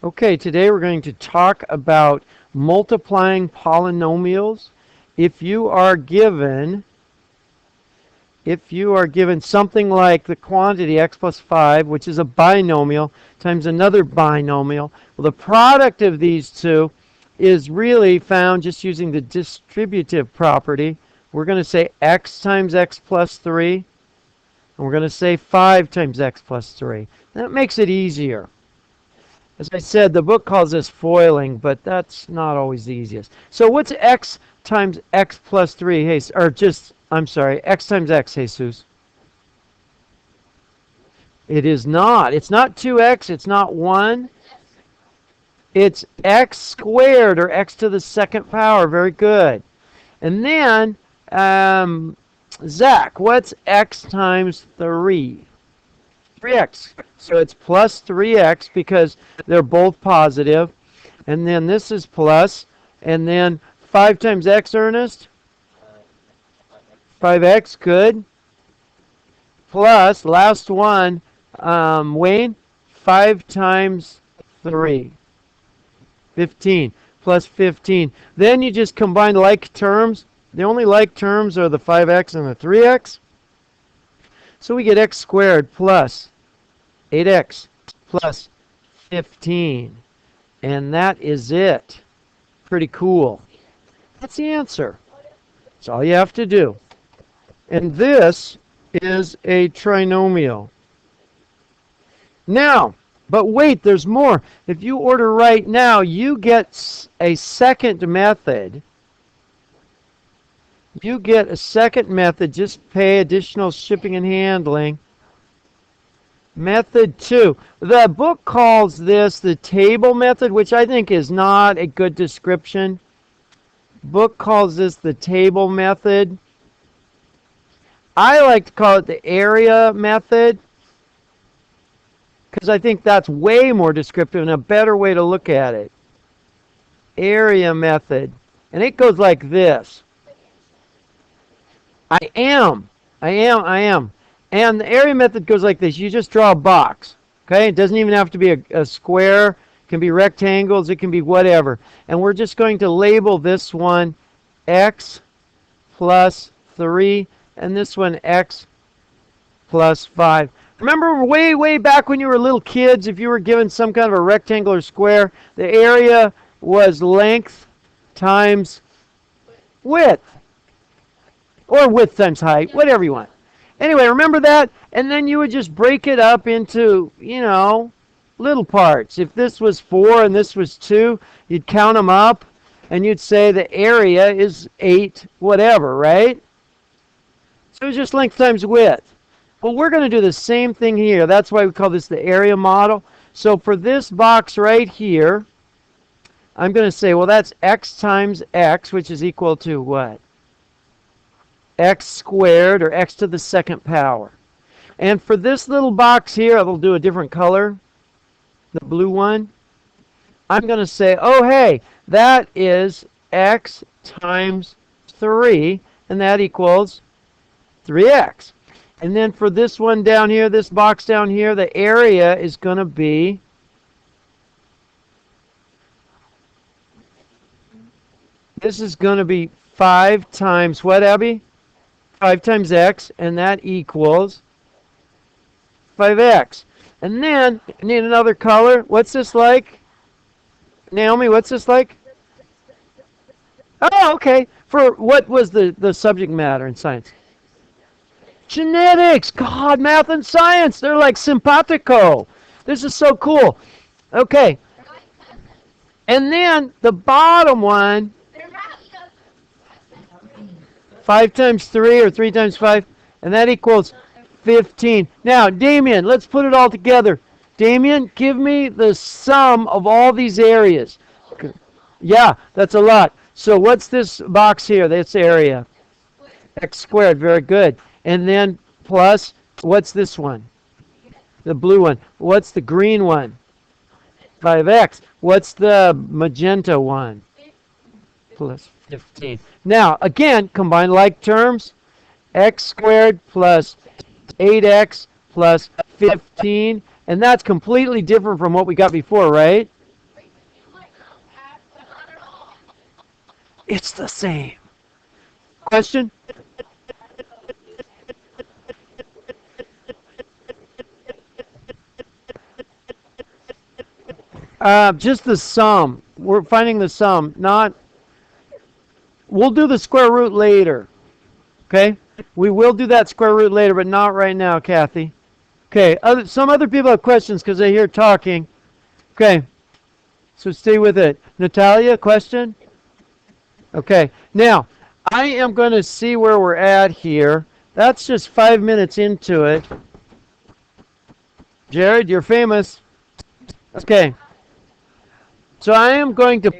Okay, today we're going to talk about multiplying polynomials. If you are given something like the quantity x plus 5, which is a binomial, times another binomial, well, the product of these two is really found just using the distributive property. We're going to say x times x plus 3, and we're going to say 5 times x plus 3. That makes it easier. As I said, the book calls this foiling, but that's not always the easiest. So what's x times x plus 3? Hey, or just, I'm sorry, x times x, Jesus? It is not. It's not 2x. It's not 1. It's x squared, or x to the second power. Very good. And then, Zach, what's x times 3? 3x. So it's plus 3x because they're both positive. And then this is plus. And then 5 times x, Ernest? 5x, good. Plus, last one, Wayne, 5 times 3. 15. Plus 15. Then you just combine like terms. The only like terms are the 5x and the 3x. So we get x squared plus 8x plus 15. And that is it. Pretty cool. That's the answer. That's all you have to do. And this is a trinomial. Now, but wait, there's more. If you order right now, you get a second method. You get a second method. Just pay additional shipping and handling. Method 2. The book calls this the table method, which I think is not a good description. Book calls this the table method. I like to call it the area method because I think that's way more descriptive and a better way to look at it. Area method. And it goes like this. I am. And the area method goes like this. You just draw a box. Okay? It doesn't even have to be a square. It can be rectangles. It can be whatever. And we're just going to label this one x plus 3 and this one x plus 5. Remember way back when you were little kids, if you were given some kind of a rectangle or square, the area was length times width. Or width times height, whatever you want. Anyway, remember that? And then you would just break it up into, little parts. If this was 4 and this was 2, you'd count them up, and you'd say the area is 8 whatever, right? So it's just length times width. Well, we're going to do the same thing here. That's why we call this the area model. So for this box right here, I'm going to say, well, that's x times x, which is equal to what? X squared, or x to the second power. And for this little box here, I'll do a different color, the blue one. I'm going to say, oh, hey, that is x times 3, and that equals 3x. And then for this one down here, this box down here, the area is going to be this is going to be 5 times what, Abby? 5 times x, and that equals 5x. And then, I need another color. What's this like? Naomi, what's this like? Oh, okay. For what was the subject matter in science? Genetics. God, math and science. They're like simpatico. This is so cool. Okay. And then the bottom one, 5 times 3 or 3 times 5, and that equals 15. Now, Damien, let's put it all together. Damien, give me the sum of all these areas. Yeah, that's a lot. So what's this box here? That's area. X squared, very good. And then plus, what's this one? The blue one. What's the green one? 5x. What's the magenta one? Plus 15. Now, again, combine like terms. X squared plus 8x plus 15. And that's completely different from what we got before, right? It's the same. Question? Just the sum. We're finding the sum, not. We'll do the square root later. Okay? We will do that square root later, but not right now, Kathy. Okay, some other people have questions because they hear talking. Okay, so stay with it. Natalia, question? Okay, now, I am going to see where we're at here. That's just 5 minutes into it. Jared, you're famous. Okay. So I am going to